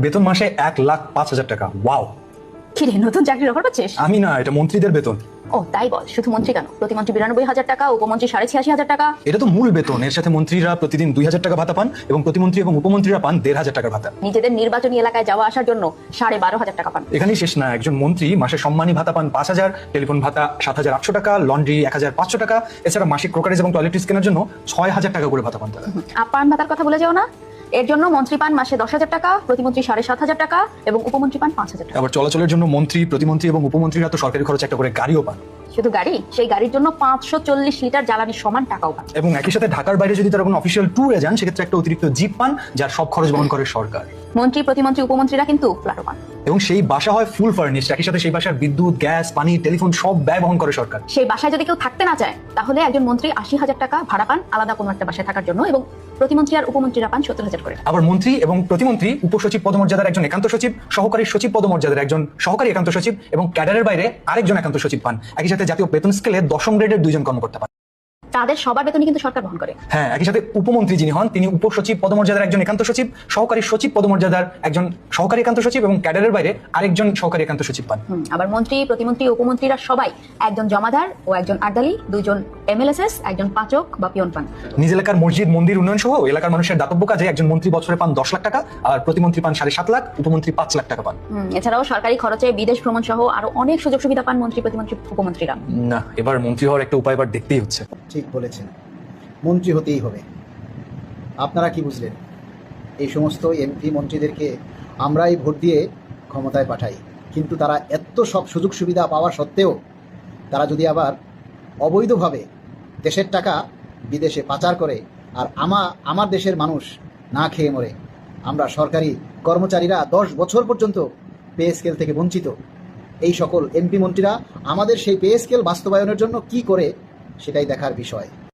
বেতন মাসে 1,05,000 টাকা। ওয়াও! কি রে, নতুন চাকরির অফার পাচ্ছিস? আমি না, এটা মন্ত্রীদের বেতন। ও তাই বল, শুধু মন্ত্রী কেন, প্রতিমন্ত্রী 92,000 টাকা, উপমন্ত্রী 86,500 টাকা। এটা তো মূল বেতন, এর সাথে মন্ত্রীরা প্রতিদিন 2,000 টাকা ভাতা পান এবং প্রতিমন্ত্রী এবং উপমন্ত্রীরা পান 1,500 টাকার ভাতা। নিজেদের নির্বাচনী এলাকায় যাওয়া আসার জন্য 12,500 টাকা পান। এখানেই শেষ না, একজন মন্ত্রী মাসে সম্মানী ভাতা পান 5,000, টেলিফোন ভাতা 7,800 টাকা, লন্ড্রি 1,500 টাকা, এছাড়া মাসিক ক্রোকারিজ এবং টয়লেট্রিজ কেনার জন্য 6,000 টাকা করে ভাতা পান তারা। আপ্যায়ন ভাতার কথা বলে যাও না, এর জন্য মন্ত্রী পান মাসে 10,000 টাকা, প্রতিমন্ত্রী 7,500 টাকা এবং উপমন্ত্রী পান 5,000 টাকা। আবার চলাচলের জন্য মন্ত্রী, প্রতিমন্ত্রী এবং উপমন্ত্রীরা তো সরকারি খরচ একটা করে গাড়িও পান। শুধু গাড়ি, সেই গাড়ির জন্য 540 লিটার জ্বালানির সমান টাকাও পান। এবং একই সাথে ঢাকার বাইরে যদি তারা কোনো অফিসিয়াল ট্যুরে যান, সেক্ষেত্রে একটা অতিরিক্ত জিপ পান, যার সব খরচ বহন করে সরকার। মন্ত্রী, প্রতিমন্ত্রী, উপমন্ত্রীরা কিন্তু ফ্ল্যাটও পান। এবং সেই বাসা হয় ফুল ফার্নিশড, একই সাথে সেই বাসার বিদ্যুৎ, গ্যাস, পানি, টেলিফোন সব ব্যয় বহন করে সরকার। সেই বাসায় যদি কেউ থাকতে না চায়, তাহলে একজন মন্ত্রী 80,000 টাকা ভাড়া পান আলাদা কোনো একটা বাসায় থাকার জন্য, এবং প্রতিমন্ত্রী আর উপমন্ত্রীরা পান 70,000 করে। আবার মন্ত্রী এবং প্রতিমন্ত্রী উপসচিব পদমর্যাদার একজন একান্ত সচিব, সহকারী সচিব পদমর্যাদার একজন সহকারী একান্ত সচিব এবং ক্যাডারের বাইরে আরেকজন একান্ত সচিব পান। একই সাথে জাতীয় বেতন স্কেলে 10ম গ্রেডের 2জন কর্মকর্তা পান। তাদের সবার বেতনই কিন্তু সরকার বহন করে। হ্যাঁ, একই সাথে উপমন্ত্রী যিনি হন, তিনি উপসচিব পদমর্যাদার একজন একান্ত সচিব, সহকারী সচিব পদমর্যাদার একজন সহকারী একান্ত সচিব এবং ক্যাডারের বাইরে আরেকজন সহকারী একান্ত সচিব পান। আবার মন্ত্রী, প্রতিমন্ত্রী, উপমন্ত্রীরা সবাই একজন জমাদার ও একজন আর্দালি, 2জন এমএলএসএস, একজন পাচক বা পিয়ন পান। নিজ এলাকার মসজিদ, মন্দির উন্নয়ন সহ এলাকার মানুষের দাতব্য কাজে একজন মন্ত্রী বছরে পান 10 লাখ টাকা, আর প্রতিমন্ত্রী পান 7.5 লাখ, উপমন্ত্রী 5 লাখ টাকা পান। এছাড়াও সরকারি খরচে বিদেশ ভ্রমণ সহ আরো অনেক সুযোগ সুবিধা পান মন্ত্রী, প্রতিমন্ত্রী, উপমন্ত্রীরা। না, এবার মন্ত্রী হওয়ার একটা উপায় এবার দেখতেই হচ্ছে। ঠিক বলেছেন, মন্ত্রী হতেই হবে। আপনারা কি বুঝলেন? এই সমস্ত এমপি মন্ত্রীদেরকে আমরাই ভোট দিয়ে ক্ষমতায় পাঠাই, কিন্তু তারা এত সব সুযোগ সুবিধা পাওয়া সত্ত্বেও তারা যদি আবার অবৈধভাবে দেশের টাকা বিদেশে পাচার করে আর আমার দেশের মানুষ না খেয়ে মরে, আমরা সরকারি কর্মচারীরা 10 বছর পর্যন্ত পে স্কেল থেকে বঞ্চিত, এই সকল এমপি মন্ত্রীরা আমাদের সেই পে স্কেল বাস্তবায়নের জন্য কি করে সেটাই দেখার বিষয়।